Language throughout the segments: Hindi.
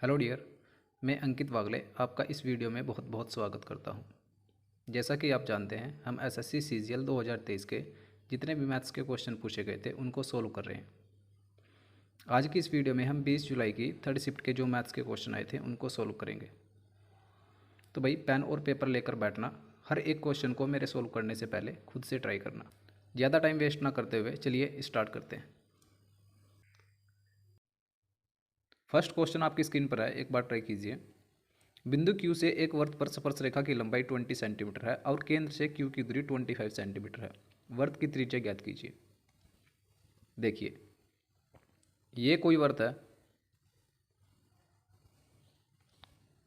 Hello dear. मैं अंकित वागले आपका इस वीडियो में बहुत बहुत स्वागत करता हूं। जैसा कि आप जानते हैं, हम एसएससी सीजीएल 2023 के जितने भी मैथ्स के क्वेश्चन पूछे गए थे उनको सोल्व कर रहे हैं। आज की इस वीडियो में हम 20 जुलाई की थर्ड शिफ्ट के जो मैथ्स के क्वेश्चन आए थे उनको सोल्व करेंगे। तो भाई पेन और पेपर लेकर बैठना, हर एक क्वेश्चन को मेरे सोल्व करने से पहले खुद से ट्राई करना। ज़्यादा टाइम वेस्ट ना करते हुए चलिए स्टार्ट करते हैं। फर्स्ट क्वेश्चन आपकी स्क्रीन पर है, एक बार ट्राई कीजिए। बिंदु Q से एक वृत्त पर स्पर्श रेखा की लंबाई 20 सेंटीमीटर है और केंद्र से Q की दूरी 25 सेंटीमीटर है। वृत्त की त्रिज्या ज्ञात कीजिए। देखिए, ये कोई वृत्त है,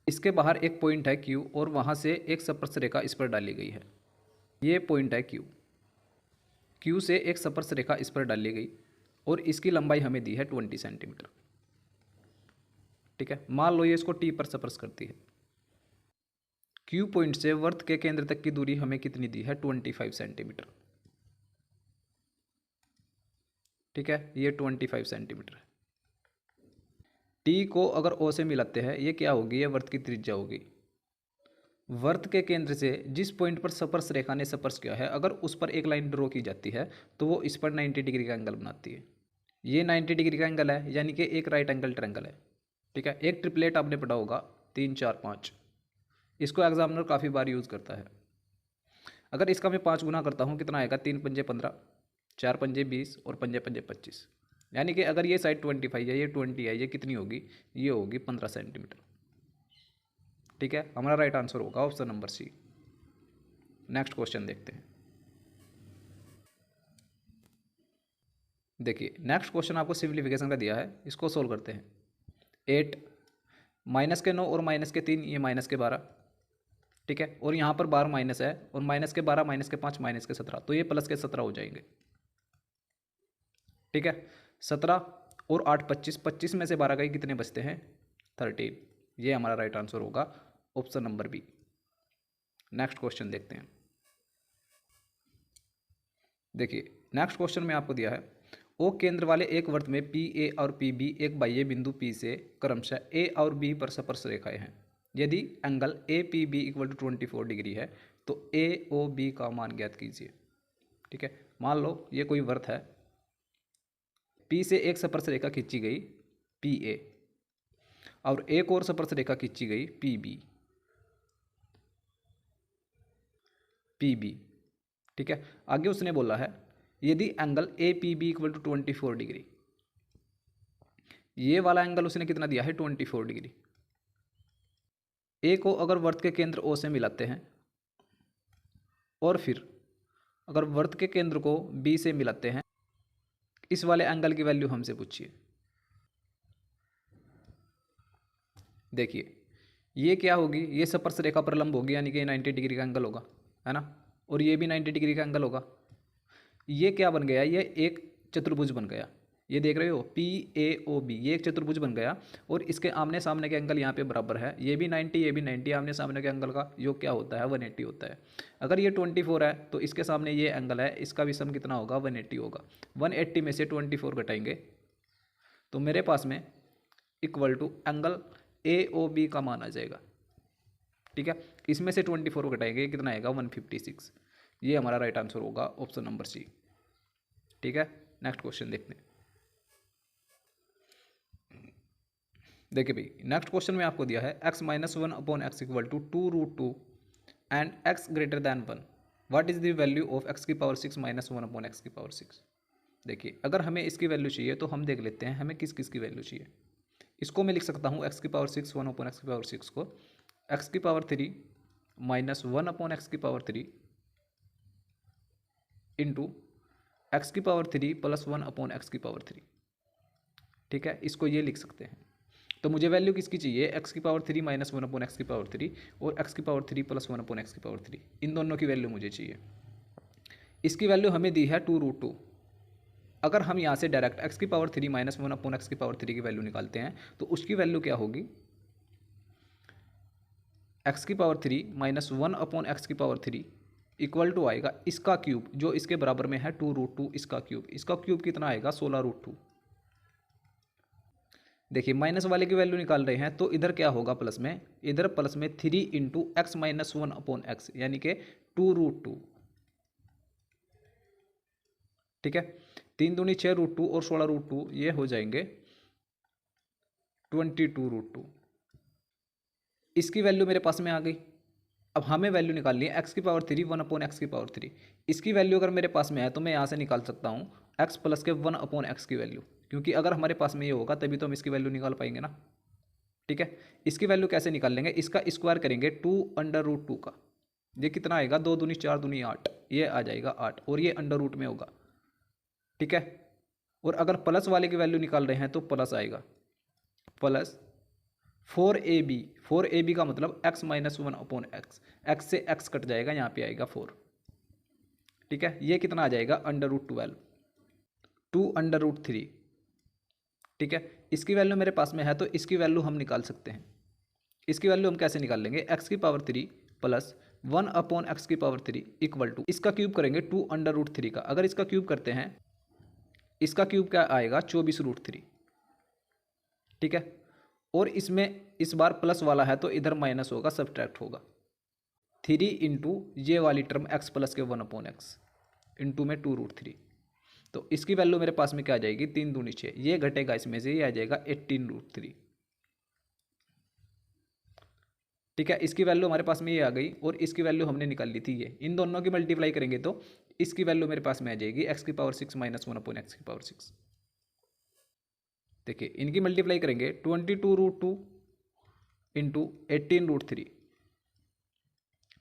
इसके बाहर एक पॉइंट है Q और वहां से एक स्पर्श रेखा इस पर डाली गई है। ये पॉइंट है Q से एक स्पर्श रेखा इस पर डाली गई और इसकी लंबाई हमें दी है 20 सेंटीमीटर। ठीक है, मान लो ये इसको T पर स्पर्श करती है। Q पॉइंट से वृत्त के केंद्र तक की दूरी हमें कितनी दी है? 25 सेंटीमीटर। ठीक है, ये 25 सेंटीमीटर है। टी को अगर ओ से मिलाते हैं, ये क्या होगी? ये वृत्त की त्रिज्या होगी। वृत्त के केंद्र से जिस पॉइंट पर स्पर्श रेखा ने स्पर्श किया है, अगर उस पर एक लाइन ड्रॉ की जाती है तो वो इस पर 90 डिग्री का एंगल बनाती है। ये 90 डिग्री का एंगल है, यानी कि एक राइट एंगल ट्रायंगल है। ठीक है, एक ट्रिपलेट आपने पढ़ा होगा 3 4 5। इसको एग्जामिनर काफ़ी बार यूज़ करता है। अगर इसका मैं 5 गुना करता हूँ, कितना आएगा? 3 पंजे 15, 4 पंजे 20 और पंजे पंजे 25। यानी कि अगर ये साइड 25 है, ये 20 है, ये कितनी होगी? ये होगी 15 सेंटीमीटर। ठीक है, हमारा राइट आंसर होगा option number C. Next question देखते हैं। देखिए, नेक्स्ट क्वेश्चन आपको सिंप्लीफिकेशन का दिया है, इसको सोल्व करते हैं। 8 माइनस के 9 और माइनस के 3, ये माइनस के 12। ठीक है, और यहाँ पर 12 माइनस है और माइनस के 12 माइनस के 5 माइनस के 17, तो ये प्लस के 17 हो जाएंगे। ठीक है, 17 और 8 25, 25 में से 12 गए, कितने बचते हैं? 13। ये हमारा राइट आंसर होगा option number B. Next question देखते हैं। देखिए, नेक्स्ट क्वेश्चन में आपको दिया है, ओ केंद्र वाले एक वृत्त में पी ए और पी बी एक बाह्य बिंदु पी से क्रमशः ए और बी पर स्पर्श रेखाएं हैं। यदि angle A P B equal to 24 degree है तो ए ओ बी का मान ज्ञात कीजिए। ठीक है, मान लो ये कोई वृत्त है, पी से एक स्पर्श रेखा खींची गई पी ए और एक और स्पर्श रेखा खींची गई पी बी। ठीक है, आगे उसने बोला है यदि angle A P B equal to 24 degree, ये वाला एंगल उसने कितना दिया है? 24 डिग्री। ए को अगर वृत्त के केंद्र ओ से मिलाते हैं और फिर अगर वृत्त के केंद्र को बी से मिलाते हैं, इस वाले एंगल की वैल्यू हमसे पूछिए। देखिए, ये क्या होगी? ये स्पर्श रेखा पर लंब होगी, यानी कि 90 डिग्री का एंगल होगा, है ना? और ये भी 90 डिग्री का एंगल होगा। ये क्या बन गया? ये एक चतुर्भुज बन गया। ये देख रहे हो, पी ए ओ बी, ये एक चतुर्भुज बन गया और इसके आमने सामने के एंगल यहाँ पे बराबर है। ये भी 90, ये भी 90, आमने सामने के एंगल का योग क्या होता है? 180 होता है। अगर ये 24 है तो इसके सामने ये एंगल है, इसका भी सम कितना होगा? 180 होगा। 180 में से 24 घटाएंगे तो मेरे पास में equal to angle A O B का मान आ जाएगा। ठीक है, इसमें से 24 घटाएंगे, कितना आएगा? 156। ये हमारा राइट आंसर होगा ऑप्शन नंबर सी। ठीक है, नेक्स्ट क्वेश्चन देखते हैं। देखिए भाई, नेक्स्ट क्वेश्चन में आपको दिया है x minus 1 upon x equal to 2√2 and x greater than 1। What is the value of x की पावर 6 माइनस 1 अपॉन एक्स की पावर 6? देखिए, अगर हमें इसकी वैल्यू चाहिए तो हम देख लेते हैं हमें किस किस की वैल्यू चाहिए। इसको मैं लिख सकता हूँ x की पावर 6 1 अपॉन एक्स की पावर 6 को x की पावर 3 माइनस 1 अपॉन एक्स की पावर 3 इंटू एक्स की पावर 3 प्लस 1 अपॉन एक्स की पावर 3। ठीक है, इसको ये लिख सकते हैं। तो मुझे वैल्यू किसकी चाहिए? एक्स की पावर 3 माइनस 1 अपॉन एक्स की पावर 3 और एक्स की पावर 3 प्लस 1 अपॉन एक्स की पावर 3, इन दोनों की वैल्यू मुझे चाहिए। इसकी वैल्यू हमें दी है 2√2। अगर हम यहाँ से डायरेक्ट एक्स की पावर 3 माइनस 1 अपॉन एक्स की पावर 3 की वैल्यू निकालते हैं तो उसकी वैल्यू क्या होगी? एक्स की पावर 3 माइनस 1 अपॉन एक्स की पावर 3 इक्वल टू आएगा इसका क्यूब, जो इसके बराबर में है 2√2, इसका क्यूब। इसका क्यूब कितना आएगा? 16√2। देखिए माइनस वाले की वैल्यू निकाल रहे हैं तो इधर क्या होगा प्लस में, इधर प्लस में 3 इंटू एक्स माइनस 1/x यानी कि 2√2। ठीक है, 3 दूनी 6√2 और 16√2 ये हो जाएंगे 22√2। इसकी वैल्यू मेरे पास में आ गई। अब हमें वैल्यू निकालनी है x की पावर 3 1/x की पावर 3। इसकी वैल्यू अगर मेरे पास में है तो मैं यहाँ से निकाल सकता हूँ x प्लस के 1/x की वैल्यू, क्योंकि अगर हमारे पास में ये होगा तभी तो हम इसकी वैल्यू निकाल पाएंगे ना। ठीक है, इसकी वैल्यू कैसे निकाल लेंगे, इसका स्क्वायर करेंगे 2√2 का, ये कितना आएगा, 2 दूनी 4 दूनी 8, ये आ जाएगा 8 और ये अंडर रूट में होगा। ठीक है, और अगर प्लस वाले की वैल्यू निकाल रहे हैं तो प्लस आएगा, प्लस 4ab। 4ab का मतलब x माइनस 1/x, x से x कट जाएगा, यहाँ पे आएगा 4। ठीक है, ये कितना आ जाएगा √12, 2√3। ठीक है, इसकी वैल्यू मेरे पास में है तो इसकी वैल्यू हम निकाल सकते हैं। इसकी वैल्यू हम कैसे निकाल लेंगे, x की पावर 3 प्लस 1/x की पावर 3 इक्वल टू, इसका क्यूब करेंगे 2√3 का। अगर इसका क्यूब करते हैं, इसका क्यूब क्या आएगा 24√3। ठीक है, और इसमें इस बार प्लस वाला है तो इधर माइनस होगा, सब्ट्रैक्ट होगा। 3 इंटू ये वाली टर्म x प्लस के 1/x इंटू में 2√3, तो इसकी वैल्यू मेरे पास में क्या आ जाएगी, 3 दूनी 6, ये घटेगा इसमें से, ये आ जाएगा 18√3। ठीक है, इसकी वैल्यू हमारे पास में ये आ गई और इसकी वैल्यू हमने निकाल ली थी ये। इन दोनों की मल्टीप्लाई करेंगे तो इसकी वैल्यू मेरे पास में आ जाएगी x की पावर 6 माइनस 1/x की पावर 6। देखिए इनकी मल्टीप्लाई करेंगे 22√2 इंटू 18√3।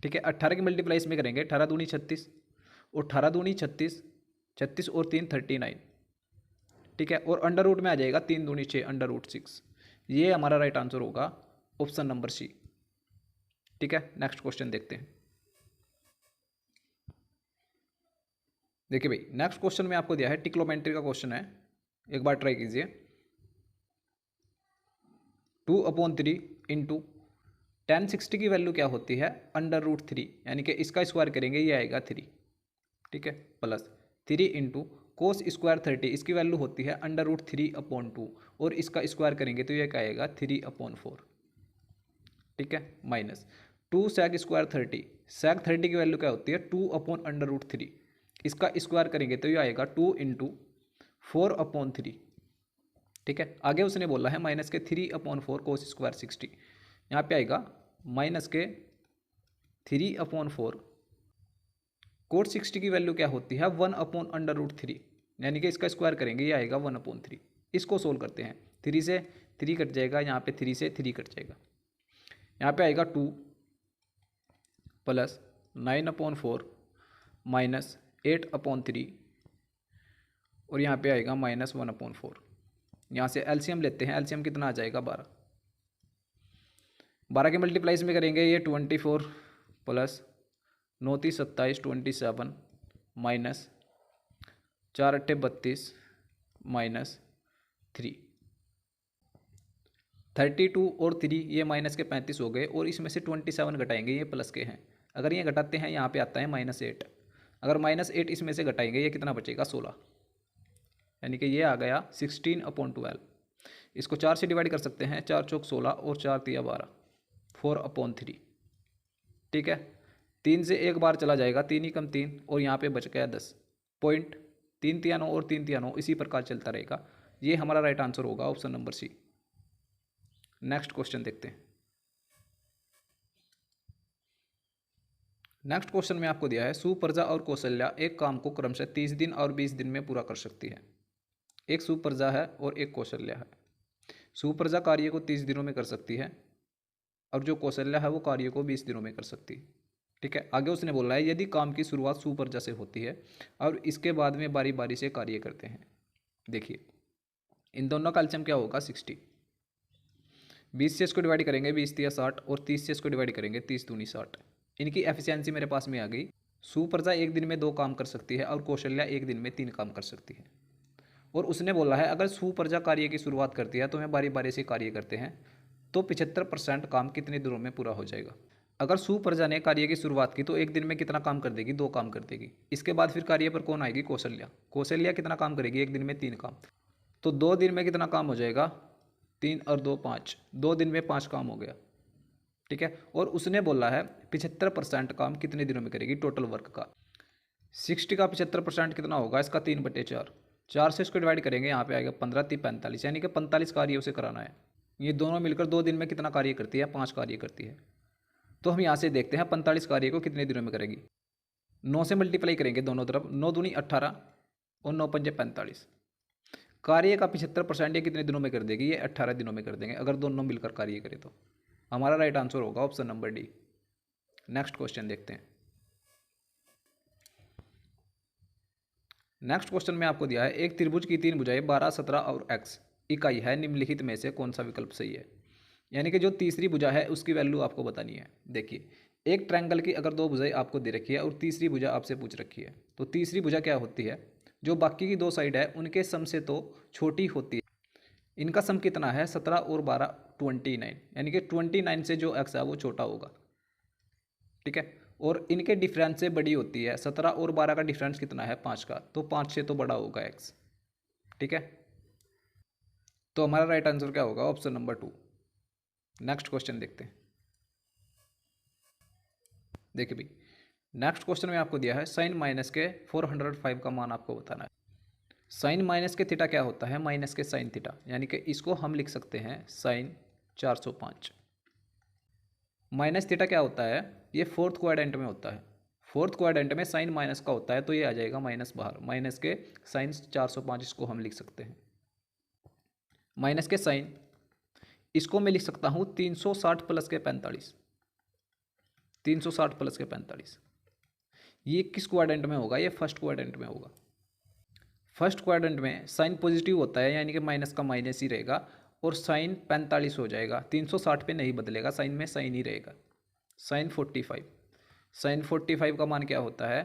ठीक है, 18 की मल्टीप्लाई इसमें करेंगे, 18 दूनी 36 और 18 दूनी 36, 36 और 3 39। ठीक है, और अंडर रूट में आ जाएगा 3 दूनी 6 √6। ये हमारा राइट आंसर होगा ऑप्शन नंबर सी। ठीक है, नेक्स्ट क्वेश्चन देखते हैं। देखिए भाई नेक्स्ट क्वेश्चन में आपको दिया है, ट्रिग्नोमेट्री का क्वेश्चन है, एक बार ट्राई कीजिए। 2/3 इंटू 1060 की वैल्यू क्या होती है, √3, यानी कि इसका स्क्वायर करेंगे ये आएगा 3। ठीक है, प्लस 3 इंटू कोस स्क्वायर 30, इसकी वैल्यू होती है √3/2 और इसका स्क्वायर करेंगे तो ये क्या आएगा 3/4। ठीक है, माइनस 2 सेक स्क्वायर 30, सेक 30 की वैल्यू क्या होती है 2/√3, इसका स्क्वायर करेंगे तो ये आएगा 2 इंटू 4/3। ठीक है, आगे उसने बोला है माइनस के 3/4 कोस स्क्वायर 60, यहाँ पे आएगा माइनस के 3/4 कोट 60 की वैल्यू क्या होती है 1/√3, यानी कि इसका स्क्वायर करेंगे ये आएगा 1/3। इसको सोल्व करते हैं, 3 से 3 कट जाएगा, यहाँ पे 3 से 3 कट जाएगा, यहाँ पे आएगा 2 प्लस 9/4 माइनस 8/3 और यहाँ पे आएगा माइनस 1/4। यहाँ से एलसीएम लेते हैं, एलसीएम कितना आ जाएगा 12। 12 के मल्टीप्लाइज में करेंगे ये 24 प्लस 9 × 27 27 माइनस 4 × 8 32 माइनस 3 32 और 3 ये माइनस के 35 हो गए और इसमें से 27 घटाएंगे, ये प्लस के हैं। अगर ये घटाते हैं यहाँ पे आता है -8, अगर -8 इसमें से घटाएंगे ये कितना बचेगा 16, यानी कि ये आ गया 16/12। इसको 4 से डिवाइड कर सकते हैं, 4 चौक 16 और 4 तिया 12, 4/3। ठीक है, 3 से एक बार चला जाएगा, 3 ही कम 3 और यहाँ पे बच गया 10 पॉइंट, 3 तिया 9 और 3 तिया 9, इसी प्रकार चलता रहेगा। ये हमारा राइट आंसर होगा option number C. Next question देखते हैं। नेक्स्ट क्वेश्चन में आपको दिया है, सुप्रजा और कौशल्या एक काम को क्रमशः 30 दिन और 20 दिन में पूरा कर सकती है। एक सुप्रजा है और एक कौशल्या है। सुप्रजा कार्य को 30 दिनों में कर सकती है और जो कौशल्या है वो कार्य को 20 दिनों में कर सकती है। ठीक है, आगे उसने बोला है यदि काम की शुरुआत सुप्रजा से होती है और इसके बाद में बारी बारी से कार्य करते हैं। देखिए इन दोनों का एलसीएम क्या होगा 60, 20 से इसको डिवाइड करेंगे 20 तिया 60 और 30 से इसको डिवाइड करेंगे 30 दूनी 60। इनकी एफिशिएंसी मेरे पास में आ गई। सुप्रजा एक दिन में 2 काम कर सकती है और कौशल्या एक दिन में 3 काम कर सकती है। और उसने बोला है अगर सुप्रजा कार्य की शुरुआत करती है तो वह बारी बारी से कार्य करते हैं तो 75% काम कितने दिनों में पूरा हो जाएगा। अगर सुप्रजा ने कार्य की शुरुआत की तो एक दिन में कितना काम कर देगी 2 काम कर देगी। इसके बाद फिर कार्य पर कौन आएगी कौशल्या। कौशल्या कितना काम करेगी एक दिन में 3 काम, तो 2 दिन में कितना काम हो जाएगा 3 और 2 5, 2 दिन में 5 काम हो गया। ठीक है, और उसने बोला है 75% काम कितने दिनों में करेगी टोटल वर्क का। 60 का 75% कितना होगा इसका 3/4, 4 से इसको डिवाइड करेंगे, यहाँ पे आएगा 15 3 45, यानी कि 45 कार्य उसे कराना है। ये दोनों मिलकर 2 दिन में कितना कार्य करती है, 5 कार्य करती है। तो हम यहाँ से देखते हैं 45 कार्य को कितने दिनों में करेगी। 9 से मल्टीप्लाई करेंगे दोनों तरफ, 9 दूनी 18 और 9 पंजे 45। कार्य का 75% ये कितने दिनों में कर देगी, ये 18 दिनों में कर देंगे अगर दोनों मिलकर कार्य करें तो। हमारा राइट आंसर होगा option number D. Next question देखते हैं। नेक्स्ट क्वेश्चन में आपको दिया है एक त्रिभुज की 3 भुजाएं 12 17 और x इकाई है, निम्नलिखित में से कौन सा विकल्प सही है। यानी कि जो तीसरी भुजा है उसकी वैल्यू आपको बतानी है। देखिए, एक ट्रायंगल की अगर 2 भुजाएं आपको दे रखी है और तीसरी भुजा आपसे पूछ रखी है, तो तीसरी भुजा क्या होती है, जो बाकी की 2 साइड है उनके सम से तो छोटी होती है। इनका सम कितना है 17 और 12 29, यानी कि 29 से जो x है वो छोटा होगा। ठीक है, और इनके डिफरेंस से बड़ी होती है। 17 और 12 का डिफरेंस कितना है 5 का, तो 5 से तो बड़ा होगा x। ठीक है, तो हमारा राइट आंसर क्या होगा ऑप्शन नंबर 2। नेक्स्ट क्वेश्चन देखते हैं। देखिए भाई, नेक्स्ट क्वेश्चन में आपको दिया है साइन माइनस के 405 का मान आपको बताना है। साइन माइनस के थीटा क्या होता है, माइनस के साइन थीटा, यानी कि इसको हम लिख सकते हैं साइन 405। माइनस थीटा क्या होता है, ये फोर्थ क्वाड्रेंट में होता है। फोर्थ क्वाड्रेंट में साइन माइनस का होता है, तो ये आ जाएगा माइनस बाहर। माइनस के साइन 405 इसको हम लिख सकते हैं। माइनस के साइन इसको मैं लिख सकता हूँ 360 प्लस के 45, 360 प्लस के 45। ये किस क्वाड्रेंट में होगा, ये फर्स्ट क्वाड्रेंट में होगा। फर्स्ट क्वाड्रेंट में साइन पॉजिटिव होता है, यानी कि माइनस का माइनस ही रहेगा, और साइन 45 हो जाएगा। 360 पे नहीं बदलेगा, साइन में साइन ही रहेगा। साइन 45, साइन 45 का मान क्या होता है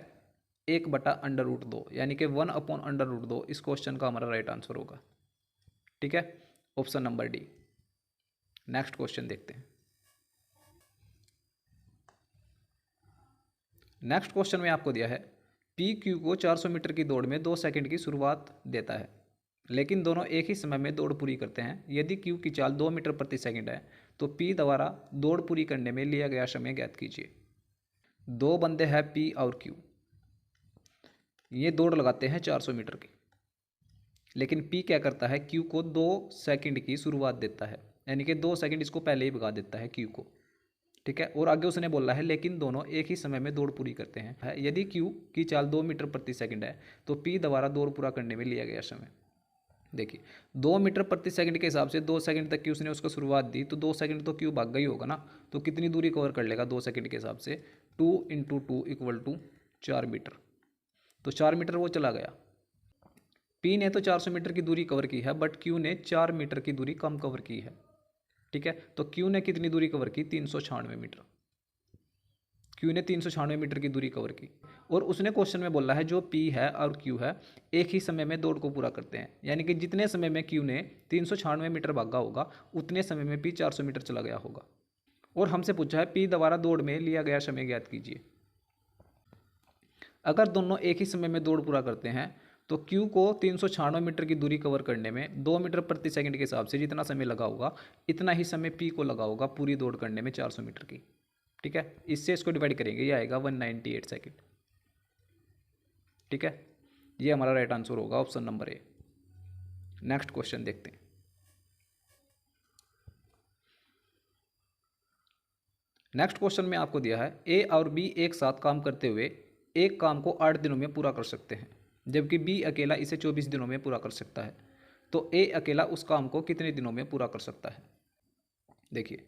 1/√2, यानी कि 1/√2। इस क्वेश्चन का हमारा राइट आंसर होगा। ठीक है, option number D. Next question देखते हैं। नेक्स्ट क्वेश्चन में आपको दिया है पी क्यू को 400 मीटर की दौड़ में 2 सेकंड की शुरुआत देता है, लेकिन दोनों एक ही समय में दौड़ पूरी करते हैं। यदि क्यू की चाल 2 मीटर प्रति सेकंड है, तो पी द्वारा दौड़ पूरी करने में लिया गया समय ज्ञात कीजिए। 2 बंदे हैं पी और क्यू, ये दौड़ लगाते हैं 400 मीटर की, लेकिन पी क्या करता है, क्यू को 2 सेकंड की शुरुआत देता है, यानी कि 2 सेकंड इसको पहले ही भगा देता है क्यू को। ठीक है, और आगे उसने बोला है लेकिन दोनों एक ही समय में दौड़ पूरी करते हैं। यदि क्यू की चाल 2 मीटर प्रति सेकंड है, तो पी द्वारा दौड़ पूरा करने में लिया गया समय। देखिए, 2 मीटर प्रति सेकंड के हिसाब से 2 सेकंड तक की उसने उसको शुरुआत दी, तो 2 सेकंड तो क्यू भाग गई होगा ना, तो कितनी दूरी कवर कर लेगा 2 सेकंड के हिसाब से, 2 × 2 = 4 मीटर। तो 4 मीटर वो चला गया। पी ने तो 400 मीटर की दूरी कवर की है, बट क्यू ने 4 मीटर की दूरी कम कवर की है। ठीक है, तो क्यू ने कितनी दूरी कवर की 396 मीटर। क्यू ने 396 मीटर की दूरी कवर की, और उसने क्वेश्चन में बोला है जो पी है और क्यू है एक ही समय में दौड़ को पूरा करते हैं, यानी कि जितने समय में क्यू ने 396 मीटर भागा होगा उतने समय में पी 400 मीटर चला गया होगा। और हमसे पूछा है पी द्वारा दौड़ में लिया गया समय ज्ञात कीजिए। अगर दोनों एक ही समय में दौड़ पूरा करते हैं, तो क्यू को 396 मीटर की दूरी कवर करने में 2 मीटर प्रति सेकंड के हिसाब से जितना समय लगा होगा, इतना ही समय पी को लगा होगा पूरी दौड़ करने में 400 मीटर की। ठीक है, इससे इसको डिवाइड करेंगे, ये आएगा 198 सेकंड। ठीक है, ये हमारा राइट आंसर होगा option number A. Next question देखते हैं। नेक्स्ट क्वेश्चन में आपको दिया है ए और बी एक साथ काम करते हुए एक काम को 8 दिनों में पूरा कर सकते हैं, जबकि बी अकेला इसे 24 दिनों में पूरा कर सकता है। तो ए अकेला उस काम को कितने दिनों में पूरा कर सकता है। देखिए,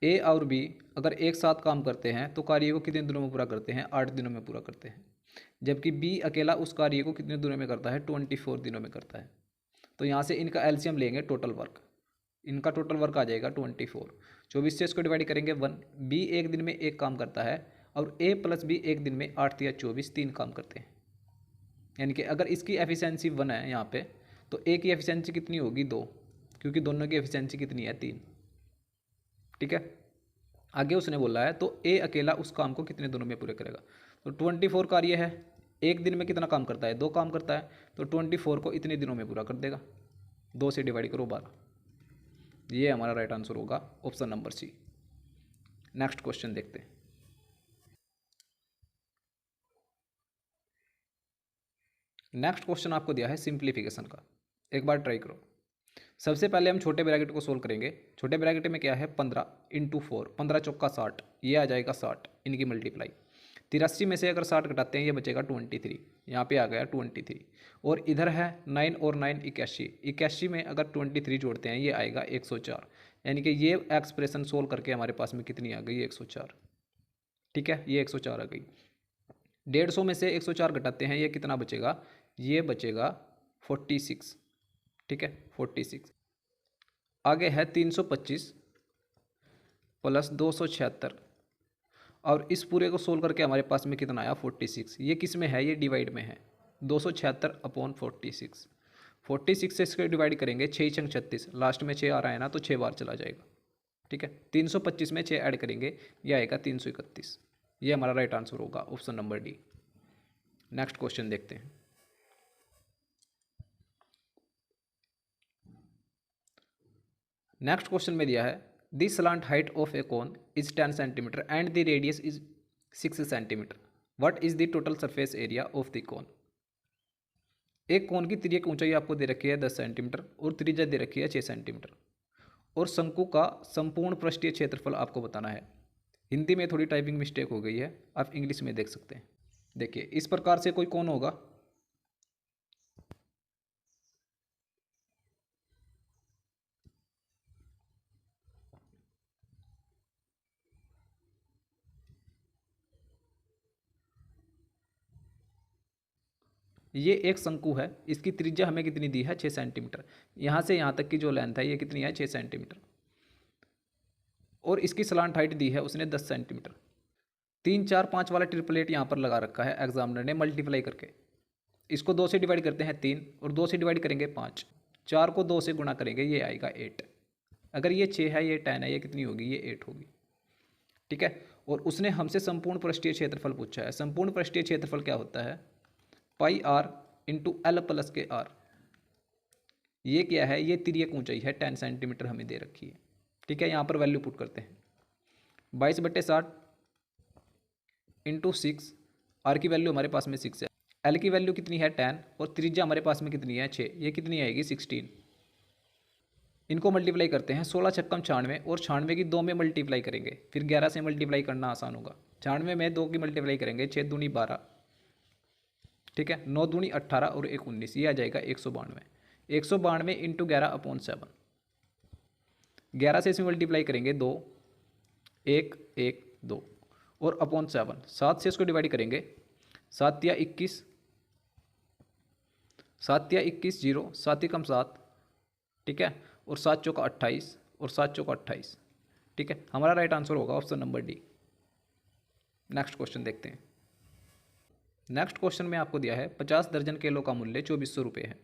ए और बी अगर एक साथ काम करते हैं तो कार्य को कितने दिनों में पूरा करते हैं, 8 दिनों में पूरा करते हैं, जबकि बी अकेला उस कार्य को कितने दिनों में करता है, 24 दिनों में करता है। तो यहाँ से इनका एलसीएम लेंगे, टोटल वर्क, इनका टोटल वर्क आ जाएगा 24। 24 से इसको डिवाइड करेंगे 1। बी एक दिन में एक काम करता है और ए प्लस बी एक दिन में 8 या 24 3 काम करते हैं, यानी कि अगर इसकी एफिशिएंसी 1 है यहाँ पे, तो ए की एफिशिएंसी कितनी होगी 2, क्योंकि दोनों की एफिशिएंसी कितनी है 3। ठीक है, आगे उसने बोला है तो ए अकेला उस काम को कितने दिनों में पूरे करेगा। तो 24 कार्य है, एक दिन में कितना काम करता है, 2 काम करता है, तो 24 को इतने दिनों में पूरा कर देगा। 2 से डिवाइड करो 12, ये हमारा राइट आंसर होगा option number C. Next question देखते हैं। नेक्स्ट क्वेश्चन आपको दिया है सिंप्लीफिकेशन का, एक बार ट्राई करो। सबसे पहले हम छोटे ब्रैकेट को सोल्व करेंगे। छोटे ब्रैकेट में क्या है 15 इंटू 4, 15 चौका 60, ये आ जाएगा 60, इनकी मल्टीप्लाई। 83 में से अगर 60 घटाते हैं ये बचेगा 23, यहाँ पे आ गया 23। और इधर है 9 और 9 81, 81 में अगर 23 जोड़ते हैं ये आएगा 104, यानी कि ये एक्सप्रेशन सोल्व करके हमारे पास में कितनी आ गई 104। ठीक है, ये 104 आ गई। 150 में से 104 घटाते हैं ये कितना बचेगा, ये बचेगा 46। ठीक है 46। आगे है 325 प्लस 276, और इस पूरे को सोल्व करके हमारे पास में कितना आया 46। ये किस में है, ये डिवाइड में है। 276 अपॉन 46, 46 से इसको डिवाइड करेंगे, 6 छंग 36, लास्ट में 6 आ रहा है ना तो 6 बार चला जाएगा। ठीक है, 325 में 6 ऐड करेंगे, ये आएगा 331। ये हमारा राइट आंसर होगा option number D. Next question देखते हैं। नेक्स्ट क्वेश्चन में दिया है the slant height of A cone is 10 centimetre and the radius is 6 centimetre, what is the total surface area of the cone. एक कोन की तिर्यक ऊंचाई आपको दे रखी है 10 सेंटीमीटर और त्रिज्या दे रखी है 6 सेंटीमीटर, और शंकु का संपूर्ण पृष्ठीय क्षेत्रफल आपको बताना है। हिंदी में थोड़ी टाइपिंग मिस्टेक हो गई है, आप इंग्लिश में देख सकते हैं। देखिए इस प्रकार से कोई कोन होगा, ये एक शंकु है, इसकी त्रिज्या हमें कितनी दी है 6 सेंटीमीटर, यहाँ से यहाँ तक की जो लेंथ है ये कितनी है 6 सेंटीमीटर, और इसकी स्लांट हाइट दी है उसने 10 सेंटीमीटर। 3 4 5 वाला ट्रिपलेट यहाँ पर लगा रखा है एग्जामिनर ने मल्टीप्लाई करके। इसको 2 से डिवाइड करते हैं 3, और 2 से डिवाइड करेंगे 5, 4 को 2 से गुणा करेंगे ये आएगा 8। अगर ये 6 है, ये 10 है, ये कितनी होगी, ये 8 होगी। ठीक है, और उसने हमसे संपूर्ण पृष्ठीय क्षेत्रफल पूछा है। संपूर्ण पृष्ठीय क्षेत्रफल क्या होता है, पाई आर इंटू एल प्लस के आर। ये क्या है, ये तिर्यक ऊंचाई है 10 सेंटीमीटर हमें दे रखी है। ठीक है, यहाँ पर वैल्यू पुट करते हैं 22/60 इंटू 6, आर की वैल्यू हमारे पास में 6 है, एल की वैल्यू कितनी है 10, और त्रिज्या हमारे पास में कितनी है 6, ये कितनी आएगी 16। इनको मल्टीप्लाई करते हैं, 16 छक्कम 96, और 96 की 2 में मल्टीप्लाई करेंगे, फिर 11 से मल्टीप्लाई करना आसान होगा। 96 में 2 की मल्टीप्लाई करेंगे, 6 दूनी 12, ठीक है, 9 दूनी 18 और 1 19, ये आ जाएगा 192। 192 इंटू 11/7, 11 से इसमें मल्टीप्लाई करेंगे 2, 1 1 2, और अपॉन 7, 7 से इसको डिवाइड करेंगे, 7 या 21, 7 या 21 0, 7 एकम 7, ठीक है, और 7 चौका 28, और 7 चौका 28। ठीक है, हमारा राइट आंसर होगा option number D. Next question देखते हैं। नेक्स्ट क्वेश्चन में आपको दिया है 50 दर्जन केलों का मूल्य 2400 रुपये है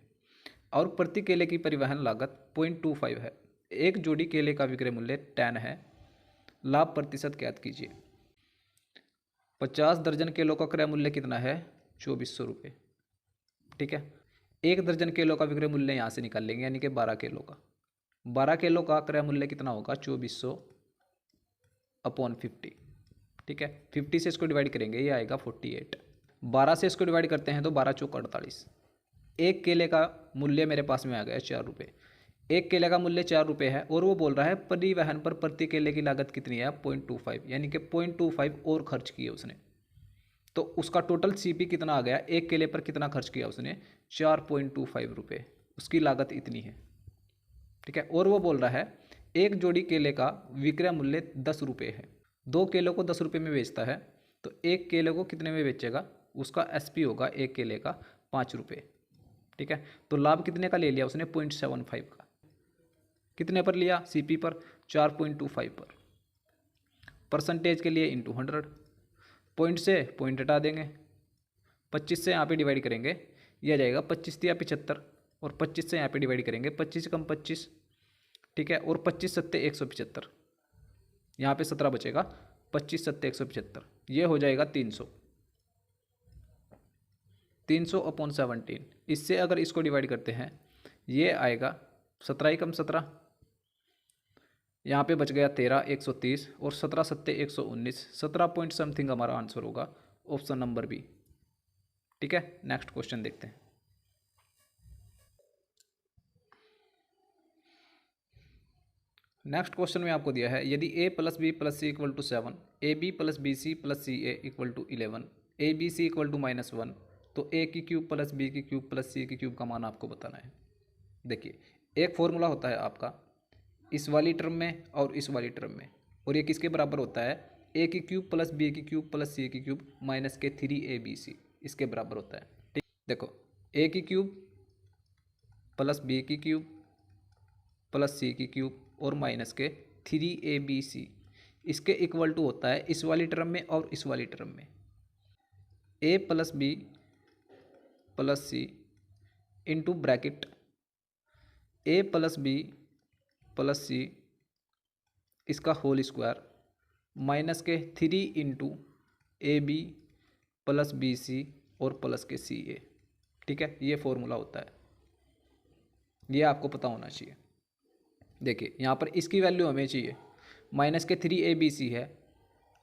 और प्रति केले की परिवहन लागत 0.25 है। एक जोड़ी केले का विक्रय मूल्य 10 है, लाभ प्रतिशत ज्ञात कीजिए। 50 दर्जन केलों का क्रय मूल्य कितना है 2400 रुपये। ठीक है, एक दर्जन केलों का विक्रय मूल्य यहाँ से निकाल लेंगे, यानी कि 12 किलो का। 12 किलो का क्रय मूल्य कितना होगा 2400 अपॉन 50। ठीक है, 50 से इसको डिवाइड करेंगे, ये आएगा 48। 12 से इसको डिवाइड करते हैं तो 12 चौक 48। एक केले का मूल्य मेरे पास में आ गया 4 रुपये। एक केले का मूल्य 4 रुपये है, और वो बोल रहा है परिवहन पर प्रति केले की लागत कितनी है 0.25, यानी कि 0.25 और खर्च किए उसने। तो उसका टोटल सीपी कितना आ गया, एक केले पर कितना खर्च किया उसने 4.25 रुपये, उसकी लागत इतनी है। ठीक है, और वो बोल रहा है एक जोड़ी केले का विक्रय मूल्य 10 रुपये है। 2 केलों को 10 रुपये में बेचता है, तो एक केले को कितने में बेचेगा, उसका एसपी होगा एक केले का 5 रुपये। ठीक है, तो लाभ कितने का ले लिया उसने 0.75 का। कितने पर लिया, सीपी पर 4.25 पर। परसेंटेज के लिए इंटू 100, पॉइंट से पॉइंट हटा देंगे, 25 से यहाँ पे डिवाइड करेंगे, यह आ जाएगा 25 या 75, और 25 से यहाँ पे डिवाइड करेंगे 25 कम 25। ठीक है, और 25 सत्ते 175, यहाँ पे 17 बचेगा, 25 सत्ते 175, ये हो जाएगा 300। 300 अपॉन 17, इससे अगर इसको डिवाइड करते हैं ये आएगा 17 कम 17, यहाँ पे बच गया 13 130 और 17 सत्ते 119, 17 पॉइंट समथिंग हमारा आंसर होगा ऑप्शन नंबर बी। ठीक है, नेक्स्ट क्वेश्चन देखते हैं। नेक्स्ट क्वेश्चन में आपको दिया है यदि a plus B plus C equal to 7, A B plus B C plus C A equal to 11, A B C equal to -1, तो a की क्यूब प्लस b की क्यूब प्लस c की क्यूब का मान आपको बताना है। देखिए, एक फॉर्मूला होता है आपका इस वाली टर्म में और इस वाली टर्म में, और ये किसके बराबर होता है, a की क्यूब प्लस b की क्यूब प्लस c की क्यूब माइनस के 3abc, इसके बराबर होता है। ठीक, देखो a की क्यूब प्लस b की क्यूब प्लस c की क्यूब और माइनस के 3abc, इसके इक्वल टू होता है इस वाली टर्म में और इस वाली टर्म में a plus B plus c into bracket a plus B plus c इसका होल स्क्वायर माइनस के 3 into A B plus B c और प्लस के सी ए। ठीक है, ये फॉर्मूला होता है, ये आपको पता होना चाहिए। देखिए यहाँ पर इसकी वैल्यू हमें चाहिए माइनस के 3abc है,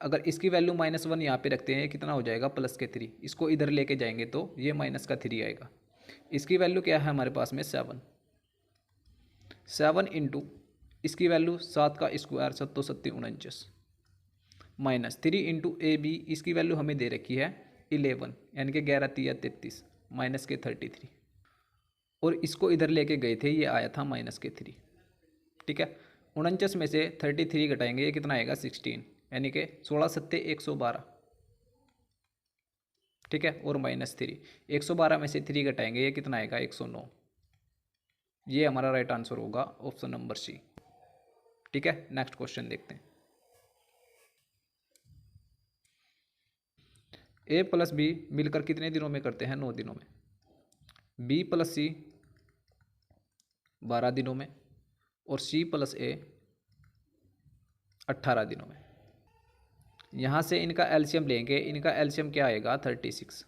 अगर इसकी वैल्यू -1 यहाँ पे रखते हैं कितना हो जाएगा प्लस के 3, इसको इधर लेके जाएंगे तो ये माइनस का 3 आएगा। इसकी वैल्यू क्या है हमारे पास में 7 इंटू इसकी वैल्यू 7 का स्क्वायर 7 7 49 माइनस 3 इंटू ए बी, इसकी वैल्यू हमें दे रखी है 11 यानी कि 11 3 33 माइनस के 33, और इसको इधर लेके गए थे ये आया था माइनस के 3। ठीक है, 49 में से 33 घटाएंगे ये कितना आएगा 16 यानी कि 16 सत्ते 112। ठीक है, और -3 112 में से 3 घटाएंगे ये कितना आएगा 109। ये हमारा राइट आंसर होगा ऑप्शन नंबर सी। ठीक है, नेक्स्ट क्वेश्चन देखते हैं। a प्लस बी मिलकर कितने दिनों में करते हैं 9 दिनों में, b प्लस सी 12 दिनों में और c प्लस ए 18 दिनों में। यहाँ से इनका एलसीएम लेंगे, इनका एलसीएम क्या आएगा 36।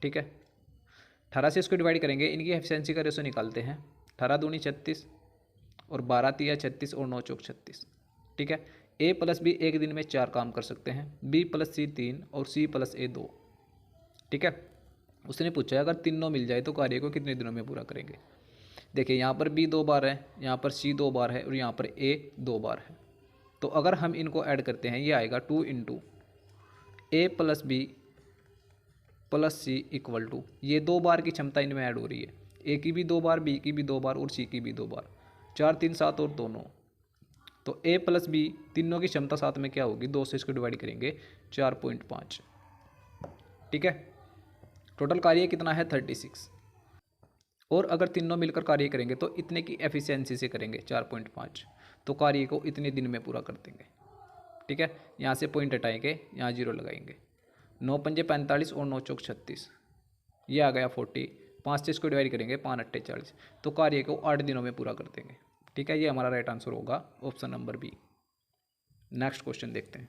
ठीक है, 18 से इसको डिवाइड करेंगे, इनकी एफिशिएंसी का रेशो निकालते हैं, 18 दूनी 36 और 12 तिया 36 और 9 चौक 36। ठीक है, a प्लस बी एक दिन में 4 काम कर सकते हैं, b प्लस सी 3 और c प्लस ए 2। ठीक है, उसने पूछा है अगर तीनों मिल जाए तो कार्य को कितने दिनों में पूरा करेंगे। देखिए यहाँ पर b 2 बार है, यहाँ पर c 2 बार है और यहाँ पर a 2 बार है, तो अगर हम इनको ऐड करते हैं ये आएगा 2 into A plus B plus C equal to, ये 2 बार की क्षमता इनमें ऐड हो रही है, ए की भी 2 बार, बी की भी 2 बार और सी की भी 2 बार, 4 3 7 और 2 9, तो ए प्लस बी तीनों की क्षमता साथ में क्या होगी 2 से इसको डिवाइड करेंगे 4.5। ठीक है, टोटल कार्य कितना है 36, और अगर तीनों मिलकर कार्य करेंगे तो इतने की एफिशिएंसी से करेंगे 4.5, तो कार्य को इतने दिन में पूरा कर देंगे। ठीक है, यहाँ से पॉइंट हटाएंगे, यहाँ 0 लगाएंगे, 9 पंजे 45 और 9 चौक 36, ये आ गया 40, 5 से इसको डिवाइड करेंगे 5 8 40, तो कार्य को 8 दिनों में पूरा कर देंगे। ठीक है, ये हमारा राइट आंसर होगा option number B. Next question देखते हैं।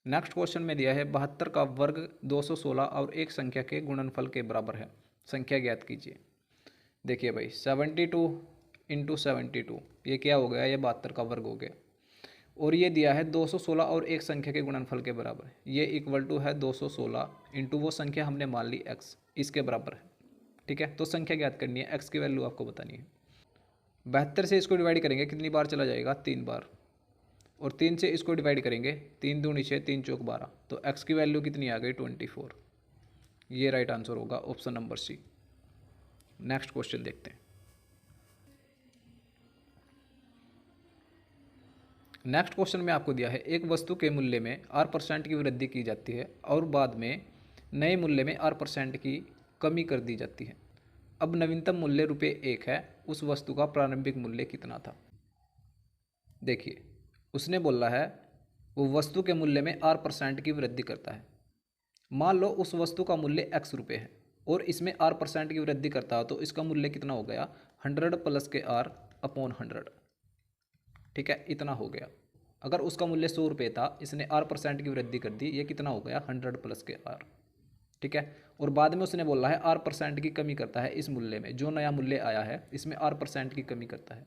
नेक्स्ट क्वेश्चन में दिया है 72 का वर्ग 216 और एक संख्या के गुणनफल के बराबर है, संख्या ज्ञात कीजिए। देखिए भाई 72 इंटू 72 ये क्या हो गया, ये 72 का वर्ग हो गया, और ये दिया है 216 और एक संख्या के गुणनफल के बराबर, ये इक्वल टू है 216 इंटू वो संख्या हमने मान ली x, इसके बराबर है। ठीक है, तो संख्या ज्ञात करनी है, x की वैल्यू आपको बतानी है। 72 से इसको डिवाइड करेंगे कितनी बार चला जाएगा 3 बार, और 3 से इसको डिवाइड करेंगे 3 दूनी 6 3 चौक 12, तो x की वैल्यू कितनी आ गई 24। ये राइट आंसर होगा option number C. Next question देखते हैं। नेक्स्ट क्वेश्चन में आपको दिया है एक वस्तु के मूल्य में r% की वृद्धि की जाती है और बाद में नए मूल्य में r% की कमी कर दी जाती है। अब नवीनतम मूल्य ₹1 है, उस वस्तु का प्रारंभिक मूल्य कितना था। देखिए उसने बोला है वो वस्तु के मूल्य में r% की वृद्धि करता है। मान लो उस वस्तु का मूल्य x रुपये है और इसमें r% की वृद्धि करता है, तो इसका मूल्य कितना हो गया 100 प्लस के r अपॉन 100। ठीक है, इतना हो गया। अगर उसका मूल्य 100 रुपये था, इसने r% की वृद्धि कर दी, ये कितना हो गया 100 प्लस के r। ठीक है, और बाद में उसने बोला है R% की कमी करता है इस मूल्य में, जो नया मूल्य आया है इसमें R% की कमी करता है।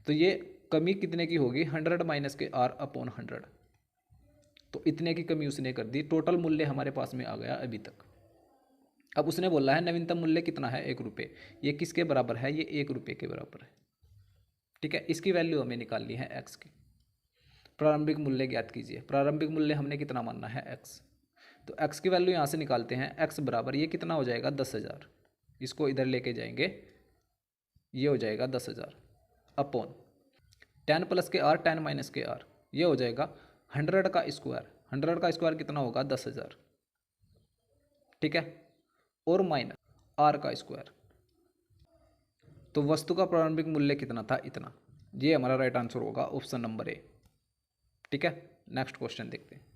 तो ये कमी कितने की होगी, 100 माइनस के R अपॉन 100। तो इतने की कमी उसने कर दी, टोटल मूल्य हमारे पास में आ गया अभी तक। अब उसने बोला है नवीनतम मूल्य कितना है, 1 रुपये। ये किसके बराबर है, ये 1 रुपये के बराबर है। ठीक है, इसकी वैल्यू हमें निकालनी है x की। प्रारंभिक मूल्य ज्ञात कीजिए। प्रारंभिक मूल्य हमने कितना मानना है, x। तो x की वैल्यू यहाँ से निकालते हैं, x बराबर ये कितना हो जाएगा, 10,000। इसको इधर लेके जाएंगे, ये हो जाएगा 10,000 अपॉन 10 प्लस के r 10 माइनस के r, ये हो जाएगा 100 का स्क्वायर। 100 का स्क्वायर कितना होगा, 10,000। ठीक है, और माइनस r का स्क्वायर। तो वस्तु का प्रारंभिक मूल्य कितना था, इतना। ये हमारा राइट आंसर होगा ऑप्शन नंबर ए। ठीक है, नेक्स्ट क्वेश्चन देखते हैं।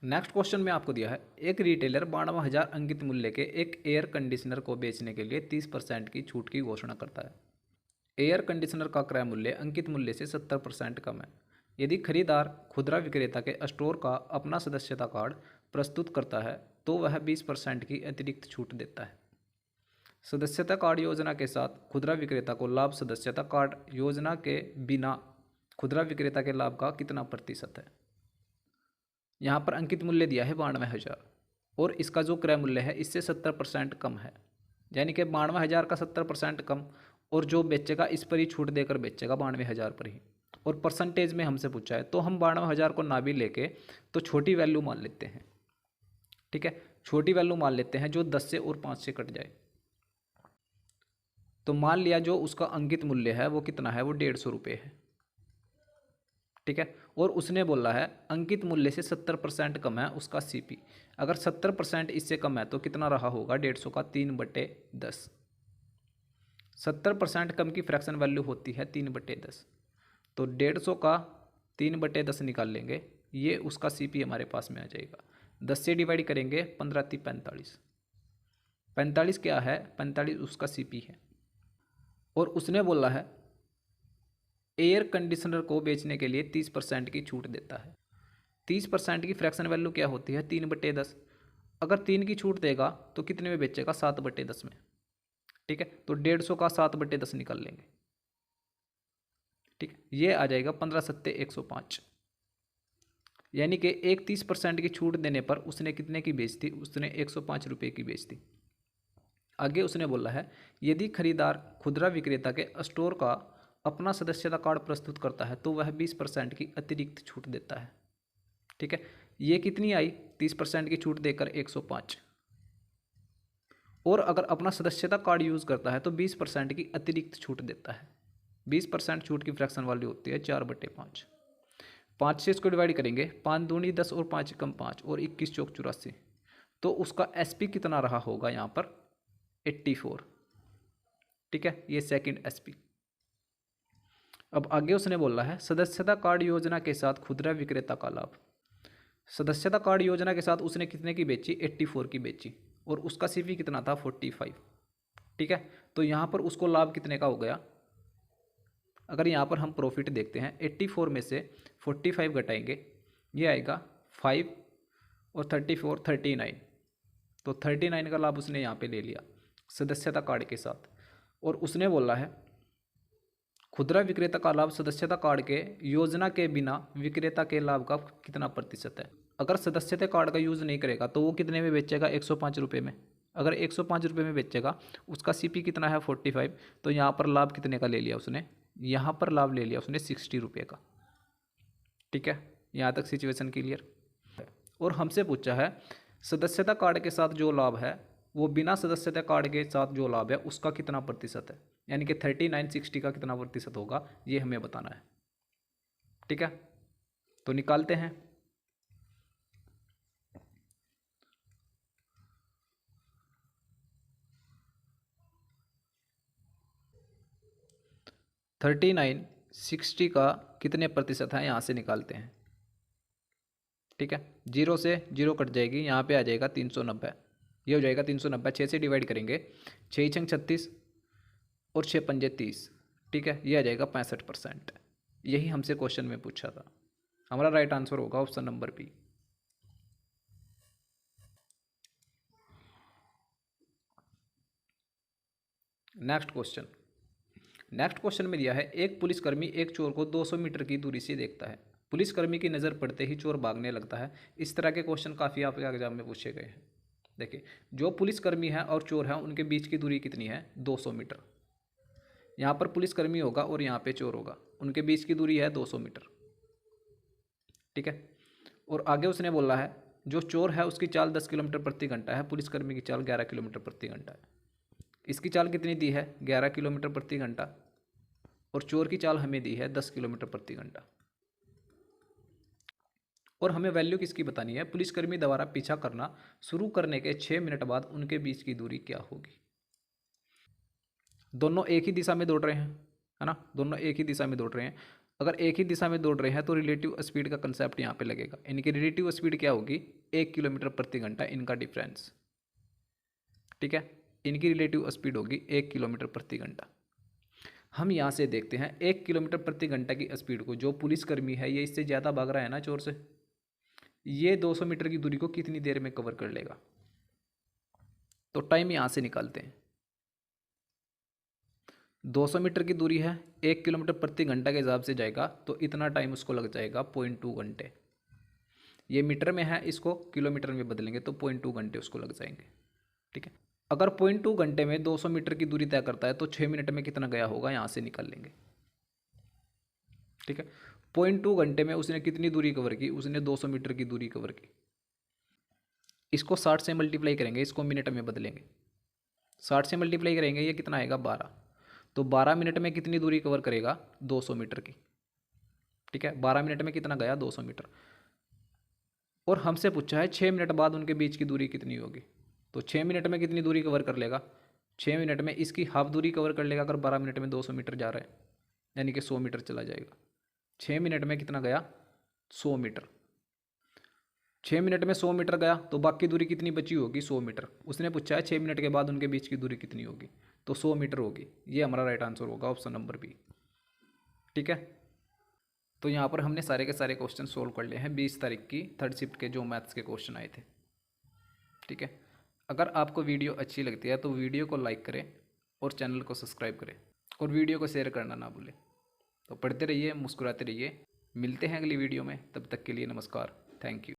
नेक्स्ट क्वेश्चन में आपको दिया है, एक रिटेलर 92,000 अंकित मूल्य के एक एयर कंडीशनर को बेचने के लिए 30% की छूट की घोषणा करता है। एयर कंडीशनर का क्रय मूल्य अंकित मूल्य से 70% कम है। यदि खरीदार खुदरा विक्रेता के स्टोर का अपना सदस्यता कार्ड प्रस्तुत करता है तो वह 20% की अतिरिक्त छूट देता है। सदस्यता कार्ड योजना के साथ खुदरा विक्रेता को लाभ सदस्यता कार्ड योजना के बिना खुदरा विक्रेता के लाभ का कितना प्रतिशत है। यहाँ पर अंकित मूल्य दिया है 92,000 और इसका जो क्रय मूल्य है इससे 70% कम है, यानी कि 92,000 का 70% कम, और जो बेचेगा इस पर ही छूट देकर बेचेगा 92,000 पर ही। और परसेंटेज में हमसे पूछा है तो हम 92,000 को ना भी लेके तो छोटी वैल्यू मान लेते हैं। ठीक है, छोटी वैल्यू मान लेते हैं जो 10 से और 5 से कट जाए। तो मान लिया जो उसका अंकित मूल्य है वो कितना है, वो 150 रुपये है। ठीक है, और उसने बोला है अंकित मूल्य से 70% कम है उसका CP। अगर 70% इससे कम है तो कितना रहा होगा, 150 का 3/10। 70% कम की फ्रैक्शन वैल्यू होती है 3/10। तो 150 का 3/10 निकाल लेंगे, ये उसका CP हमारे पास में आ जाएगा। 10 से डिवाइड करेंगे, 15 × 45। 45 क्या है, 45 उसका CP है। और उसने बोला है एयर कंडीशनर को बेचने के लिए 30% की छूट देता है। 30% की फ्रैक्शन वैल्यू क्या होती है, 3/10। अगर 3 की छूट देगा तो कितने में बेचेगा, 7/10 में। ठीक है, तो 150 का 7/10 निकाल लेंगे। ठीक है, ये आ जाएगा 15 × 7 = 105। यानी कि एक 30% की छूट देने पर उसने कितने की बेच दी, उसने 105 रुपये की बेच दी। आगे उसने बोला है यदि खरीदार खुदरा विक्रेता के स्टोर का अपना सदस्यता कार्ड प्रस्तुत करता है तो वह 20% की अतिरिक्त छूट देता है। ठीक है, ये कितनी आई, 30% की छूट देकर 105। और अगर अपना सदस्यता कार्ड यूज़ करता है तो 20% की अतिरिक्त छूट देता है। 20% छूट की फ्रैक्शन वाली होती है 4/5। 5 से इसको डिवाइड करेंगे, 5 दूनी 10 और 5 कम 5 और 21 चौक 84। तो उसका SP कितना रहा होगा यहाँ पर, 84। ठीक है, ये सेकंड SP। अब आगे उसने बोला है सदस्यता कार्ड योजना के साथ खुदरा विक्रेता का लाभ। सदस्यता कार्ड योजना के साथ उसने कितने की बेची, 84 की बेची, और उसका CP कितना था, 45। ठीक है, तो यहाँ पर उसको लाभ कितने का हो गया। अगर यहाँ पर हम प्रॉफिट देखते हैं, 84 में से 45 घटाएंगे, ये आएगा 5 और 34 39। तो 39 का लाभ उसने यहाँ पे ले लिया सदस्यता कार्ड के साथ। और उसने बोला है खुदरा विक्रेता का लाभ सदस्यता कार्ड के योजना के बिना विक्रेता के लाभ का कितना प्रतिशत है। अगर सदस्यता कार्ड का यूज़ नहीं करेगा तो वो कितने में बेचेगा, 105 रुपये में। अगर 105 रुपये में बेचेगा, उसका CP कितना है, 45। तो यहाँ पर लाभ कितने का ले लिया उसने, यहाँ पर लाभ ले लिया उसने 60 रुपये का। ठीक है, यहाँ तक सिचुएशन क्लियर। और हमसे पूछा है सदस्यता कार्ड के साथ जो लाभ है वो बिना सदस्यता कार्ड के साथ जो लाभ है उसका कितना प्रतिशत है, यानी कि 39 60 का कितना प्रतिशत होगा, ये हमें बताना है। ठीक है, तो निकालते हैं। थर्टी 60 का कितने प्रतिशत है, यहाँ से निकालते हैं। ठीक है, 0 से 0 कट जाएगी, यहाँ पे आ जाएगा 390। ये हो जाएगा 390। 6 से डिवाइड करेंगे, 6 × 36 और 6 × 5 = 30। ठीक है, ये आ जाएगा 65%। यही हमसे क्वेश्चन में पूछा था। हमारा राइट आंसर होगा option number B. Next question. Next question में दिया है एक पुलिसकर्मी एक चोर को 200 मीटर की दूरी से देखता है। पुलिसकर्मी की नज़र पड़ते ही चोर भागने लगता है। इस तरह के क्वेश्चन काफ़ी आपके एग्जाम में पूछे गए हैं। देखिए, जो पुलिसकर्मी है और चोर है उनके बीच की दूरी कितनी है? 200 मीटर। यहाँ पर पुलिसकर्मी होगा और यहाँ पे चोर होगा, उनके बीच की दूरी है 200 मीटर। ठीक है। और आगे उसने बोला है जो चोर है उसकी चाल 10 किलोमीटर प्रति घंटा है, पुलिसकर्मी की चाल 11 किलोमीटर प्रति घंटा है। इसकी चाल कितनी दी है? 11 किलोमीटर प्रति घंटा। और चोर की चाल हमें दी है 10 किलोमीटर प्रति घंटा। और हमें वैल्यू किसकी बतानी है? पुलिसकर्मी द्वारा पीछा करना शुरू करने के 6 मिनट बाद उनके बीच की दूरी क्या होगी? दोनों एक ही दिशा में दौड़ रहे हैं, है ना, दोनों एक ही दिशा में दौड़ रहे हैं। अगर एक ही दिशा में दौड़ रहे हैं तो रिलेटिव स्पीड का कंसेप्ट यहाँ पे लगेगा। इनकी रिलेटिव स्पीड क्या होगी? 1 किलोमीटर प्रति घंटा इनका डिफरेंस। ठीक है, इनकी रिलेटिव स्पीड होगी 1 किलोमीटर प्रति घंटा। हम यहाँ से देखते हैं 1 किलोमीटर प्रति घंटा की स्पीड को जो पुलिसकर्मी है ये इससे ज़्यादा भाग रहा है ना चोर से, ये 200 मीटर की दूरी को कितनी देर में कवर कर लेगा? तो टाइम यहाँ से निकालते हैं। 200 मीटर की दूरी है, 1 किलोमीटर प्रति घंटा के हिसाब से जाएगा तो इतना टाइम उसको लग जाएगा 0.2 घंटे। ये मीटर में है, इसको किलोमीटर में बदलेंगे तो 0.2 घंटे उसको लग जाएंगे। ठीक है। अगर 0.2 घंटे में 200 मीटर की दूरी तय करता है तो 6 मिनट में कितना गया होगा यहाँ से निकाल लेंगे। ठीक है। 0.2 घंटे में उसने कितनी दूरी कवर की? उसने 200 मीटर की दूरी कवर की। इसको 60 से मल्टीप्लाई करेंगे, इसको मिनट में बदलेंगे। 60 से मल्टीप्लाई करेंगे, ये कितना आएगा? 12। तो 12 मिनट में कितनी दूरी कवर करेगा? 200 मीटर की। ठीक है, 12 मिनट में कितना गया? 200 मीटर। और हमसे पूछा है 6 मिनट बाद उनके बीच की दूरी कितनी होगी। तो 6 मिनट में कितनी दूरी कवर कर लेगा? 6 मिनट में इसकी हाफ दूरी कवर कर लेगा। अगर 12 मिनट में 200 मीटर जा रहा है यानी कि 100 मीटर चला जाएगा। 6 मिनट में कितना गया? 100 मीटर। 6 मिनट में 100 मीटर गया तो बाकी दूरी कितनी बची होगी? 100 मीटर। उसने पूछा है 6 मिनट के बाद उनके बीच की दूरी कितनी होगी, तो 100 मीटर होगी। ये हमारा राइट आंसर होगा, ऑप्शन नंबर बी। ठीक है। तो यहाँ पर हमने सारे के सारे क्वेश्चन सोल्व कर लिए हैं 20 तारीख की थर्ड शिफ्ट के जो मैथ्स के क्वेश्चन आए थे। ठीक है। अगर आपको वीडियो अच्छी लगती है तो वीडियो को लाइक करें और चैनल को सब्सक्राइब करें और वीडियो को शेयर करना ना भूलें। तो पढ़ते रहिए, मुस्कुराते रहिए। मिलते हैं अगली वीडियो में, तब तक के लिए नमस्कार, थैंक यू।